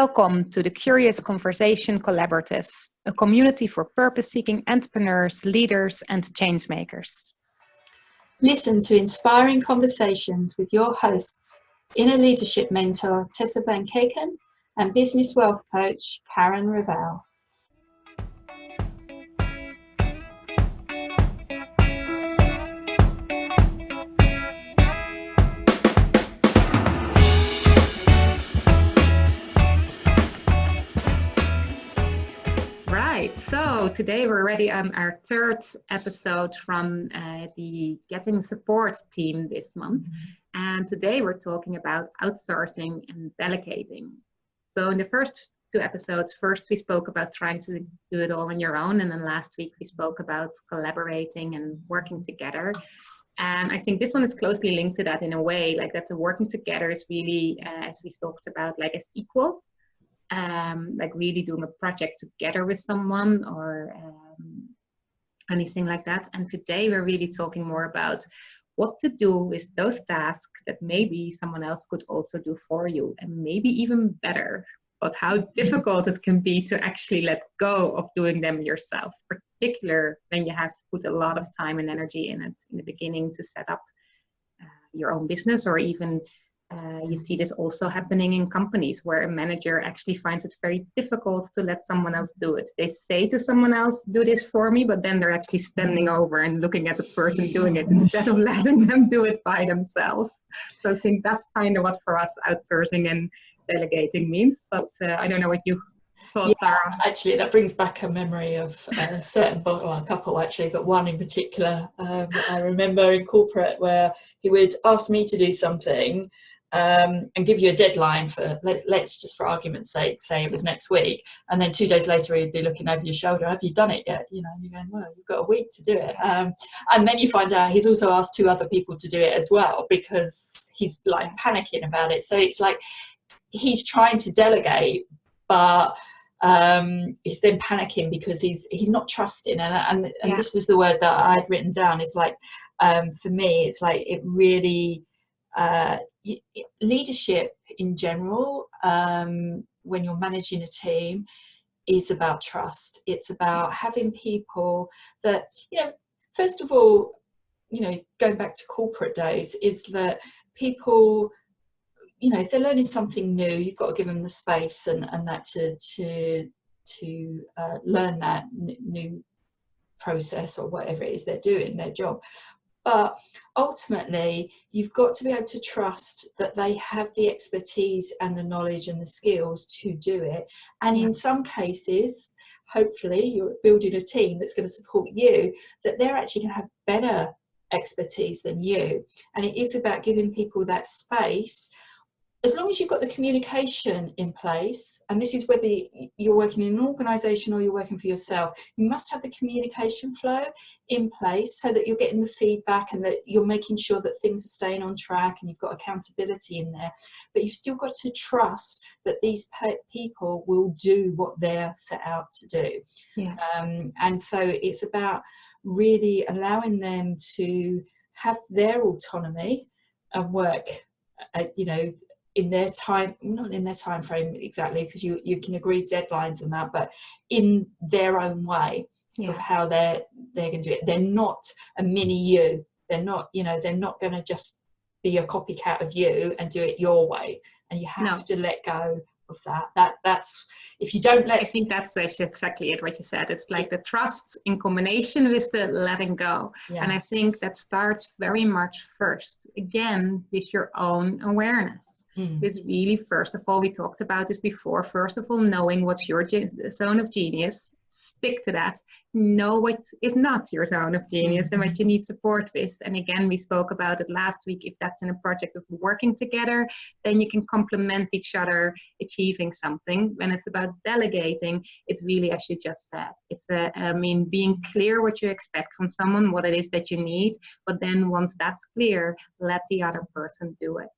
Welcome to the Curious Conversation Collaborative, a community for purpose-seeking entrepreneurs, leaders, and changemakers. Listen to inspiring conversations with your hosts, inner leadership mentor Tessa and business wealth coach Karen Ravel. Right, so today we're already on our third episode from the Getting Support team this month. And today we're talking about outsourcing and delegating. So in the first two episodes, first we spoke about trying to do it all on your own. And then last week we spoke about collaborating and working together. And I think this one is closely linked to that in a way, like that the working together is really, as we talked about, like as equals. Like really doing a project together with someone or anything like that. And today we're really talking more about what to do with those tasks that maybe someone else could also do for you, and maybe even better, but how difficult it can be to actually let go of doing them yourself, particularly when you have put a lot of time and energy in it in the beginning to set up your own business, or even you see this also happening in companies where a manager actually finds it very difficult to let someone else do it. They say to someone else, do this for me, but then they're actually standing over and looking at the person doing it instead of letting them do it by themselves. So I think that's kind of what for us outsourcing and delegating means. But I don't know what you thought, Sarah. Actually, that brings back a memory of a certain, well, a couple actually, but one in particular. I remember in corporate where he would ask me to do something and give you a deadline for, let's just for argument's sake say it was next week, and then 2 days later he'd be looking over your shoulder, have you done it yet? You know, you're going, well, you've got a week to do it. And then you find out he's also asked 2 other people to do it as well, because he's like panicking about it. So it's like he's trying to delegate, but he's then panicking because he's not trusting, and this was the word that I had written down. It's like for me, it's like it really leadership in general, when you're managing a team, is about trust. It's about having people that, you know, first of all, you know, going back to corporate days, is that people, you know, if they're learning something new, you've got to give them the space and that to learn that new process or whatever it is they're doing, their job. But ultimately, you've got to be able to trust that they have the expertise and the knowledge and the skills to do it. And in some cases, hopefully, you're building a team that's going to support you, that they're actually going to have better expertise than you. And it is about giving people that space. As long as you've got the communication in place, and this is whether you're working in an organisation or you're working for yourself, you must have the communication flow in place so that you're getting the feedback and that you're making sure that things are staying on track and you've got accountability in there. But you've still got to trust that these people will do what they're set out to do. Yeah. And so it's about really allowing them to have their autonomy and work, you know, in their time, not in their time frame exactly, because you can agree deadlines and that, but in their own way of how they're going to do it. They're not a mini you. They're not, you know, they're not going to just be a copycat of you and do it your way. And you have to let go of that. That's if you don't let. I think that's exactly it. What you said. It's like the trust in combination with the letting go. Yeah. And I think that starts very much first, again, with your own awareness. This really, first of all, we talked about this before. First of all, knowing what's your zone of genius, stick to that. Know what is not your zone of genius and what you need support with. And again, we spoke about it last week. If that's in a project of working together, then you can complement each other achieving something. When it's about delegating, it's really, as you just said, it's being clear what you expect from someone, what it is that you need. But then once that's clear, let the other person do it.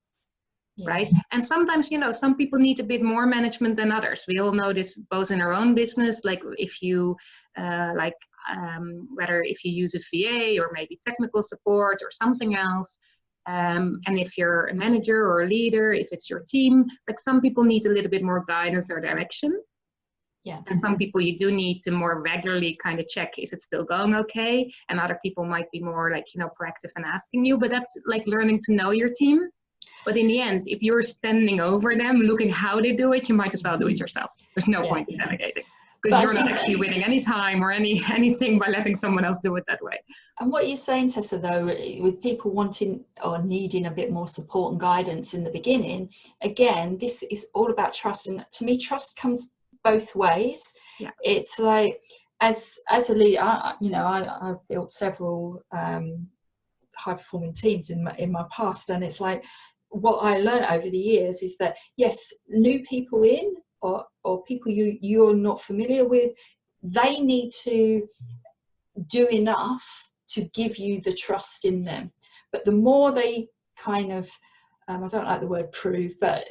Right. And sometimes, you know, some people need a bit more management than others. We all know this both in our own business, like if you whether if you use a VA or maybe technical support or something else, And if you're a manager or a leader, if it's your team, like some people need a little bit more guidance or direction. Yeah. And some people you do need to more regularly kind of check, is it still going okay? And other people might be more like, proactive and asking you, but that's like learning to know your team. But in the end, if you're standing over them, looking how they do it, you might as well do it yourself. There's no point in delegating, because you're not actually winning any time or anything by letting someone else do it that way. And what you're saying, Tessa, though, with people wanting or needing a bit more support and guidance in the beginning, again, this is all about trust. And to me, trust comes both ways. Yeah. It's like, as a leader, I've built several high performing teams in my past, and it's like, what I learned over the years is that, yes, new people in or people you're not familiar with, they need to do enough to give you the trust in them. But the more they kind of, I don't like the word prove, but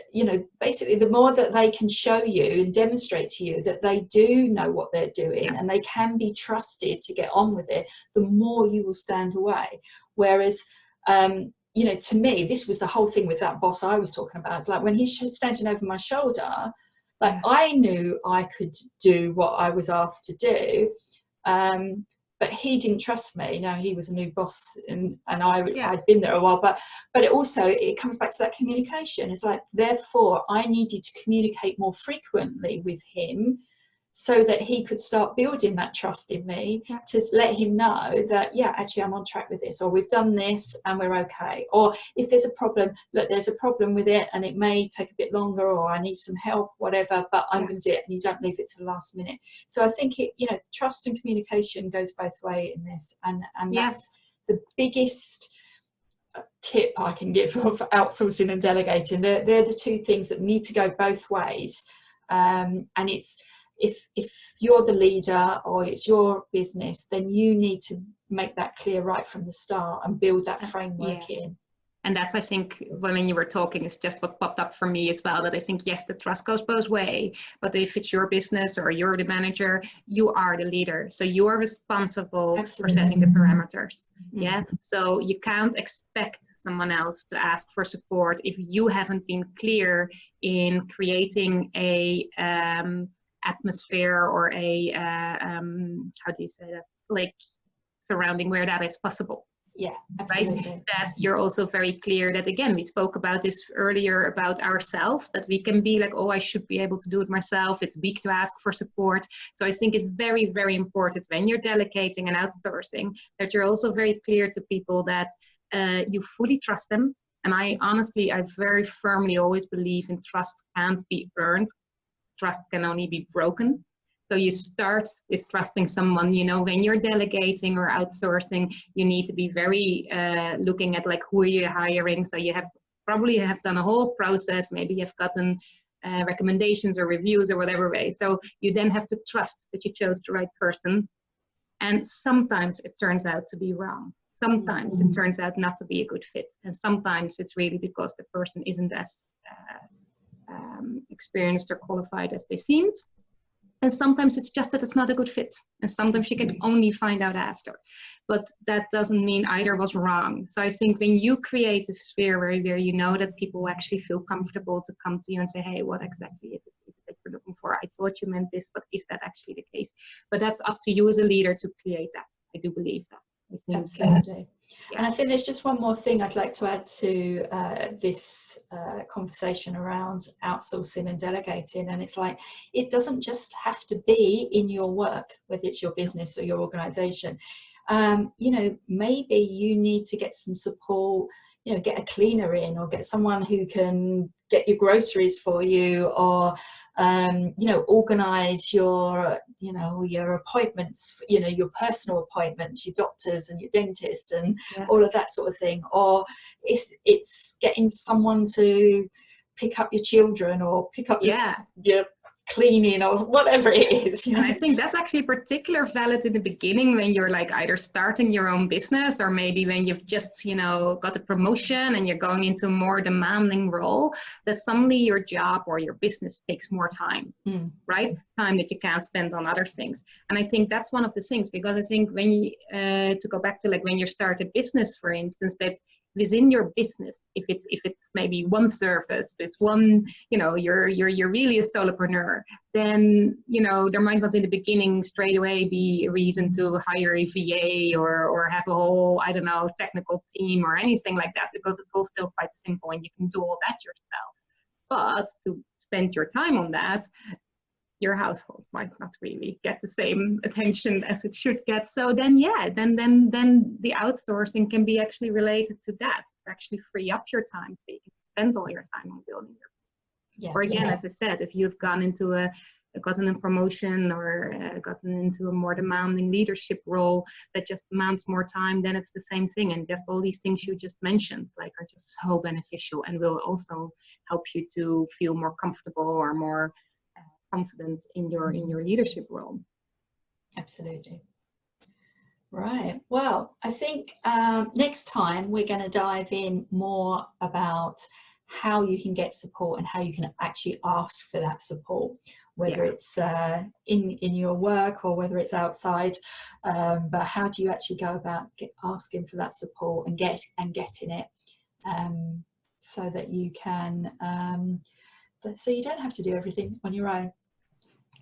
basically the more that they can show you and demonstrate to you that they do know what they're doing and they can be trusted to get on with it, the more you will stand away. Whereas, to me, this was the whole thing with that boss I was talking about. It's like when he's standing over my shoulder, like I knew I could do what I was asked to do. But he didn't trust me. No, he was a new boss, and I'd been there a while. But it comes back to that communication. It's like, therefore, I needed to communicate more frequently with him so that he could start building that trust in me, to let him know that, actually I'm on track with this, or we've done this and we're okay. Or if there's a problem, look, there's a problem with it and it may take a bit longer, or I need some help, whatever, but I'm going to do it, and you don't leave it to the last minute. So I think trust and communication goes both ways in this, and that's the biggest tip I can give of outsourcing and delegating. They're the two things that need to go both ways, and it's, if you're the leader or it's your business, then you need to make that clear right from the start and build that framework in. And that's, I think, when you were talking, is just what popped up for me as well, that I think, yes, the trust goes both ways, but if it's your business or you're the manager, you are the leader. So you are responsible for setting the parameters. Mm-hmm. Yeah. So you can't expect someone else to ask for support if you haven't been clear in creating a atmosphere or a how do you say that, like surrounding where that is possible. Yeah, absolutely. Right, that you're also very clear that, again, we spoke about this earlier about ourselves, that we can be like, oh, I should be able to do it myself, it's weak to ask for support. So I think it's very, very important when you're delegating and outsourcing that you're also very clear to people that you fully trust them. And I very firmly always believe in trust can't be earned. Trust can only be broken. So you start with trusting someone, when you're delegating or outsourcing, you need to be very looking at like, who are you hiring? So you probably have done a whole process. Maybe you've gotten recommendations or reviews or whatever way. So you then have to trust that you chose the right person. And sometimes it turns out to be wrong. Sometimes it turns out not to be a good fit. And sometimes it's really because the person isn't as experienced or qualified as they seemed. And sometimes it's just that it's not a good fit. And sometimes you can only find out after. But that doesn't mean either was wrong. So I think when you create a sphere where you know that people actually feel comfortable to come to you and say, hey, what exactly is it that you're looking for? I thought you meant this, but is that actually the case? But that's up to you as a leader to create that. I do believe that. Absolutely. And I think there's just one more thing I'd like to add to this conversation around outsourcing and delegating. And it's like, it doesn't just have to be in your work, whether it's your business or your organization. Maybe you need to get some support, get a cleaner in, or get someone who can get your groceries for you, or organize your appointments, your personal appointments, your doctors and your dentist and all of that sort of thing. Or it's getting someone to pick up your children, or pick up your cleaning, or whatever it is. And I think that's actually particularly valid in the beginning, when you're like either starting your own business, or maybe when you've just got a promotion and you're going into a more demanding role, that suddenly your job or your business takes more time, right? Time that you can't spend on other things. And I think that's one of the things, because I think when you to go back to like when you start a business, for instance, that within your business, if it's maybe one service, it's one, you're really a solopreneur, then there might not in the beginning straight away be a reason to hire a VA or have a whole, I don't know, technical team or anything like that, because it's all still quite simple and you can do all that yourself. But to spend your time on that, your household might not really get the same attention as it should get. So then the outsourcing can be actually related to that, to actually free up your time so you can spend all your time on building your business. Yeah. Or again, as I said, if you've gotten a promotion or gotten into a more demanding leadership role that just demands more time, then it's the same thing. And just all these things you just mentioned, like, are just so beneficial and will also help you to feel more comfortable or more confident in your leadership role. Absolutely. Right. Well, I think next time we're going to dive in more about how you can get support and how you can actually ask for that support, whether it's in your work or whether it's outside. But how do you actually go about asking for that support and getting it, so that you can so you don't have to do everything on your own.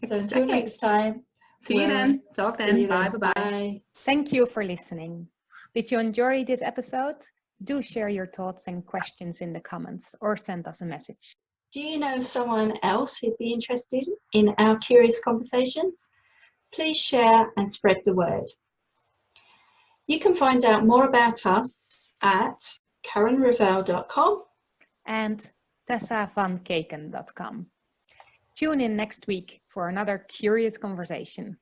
So until next time. See you then. Talk then. Bye. Thank you for listening. Did you enjoy this episode? Do share your thoughts and questions in the comments or send us a message. Do you know someone else who'd be interested in our curious conversations? Please share and spread the word. You can find out more about us at KarenRavel.com and TessaVanKeken.com. Tune in next week for another curious conversation.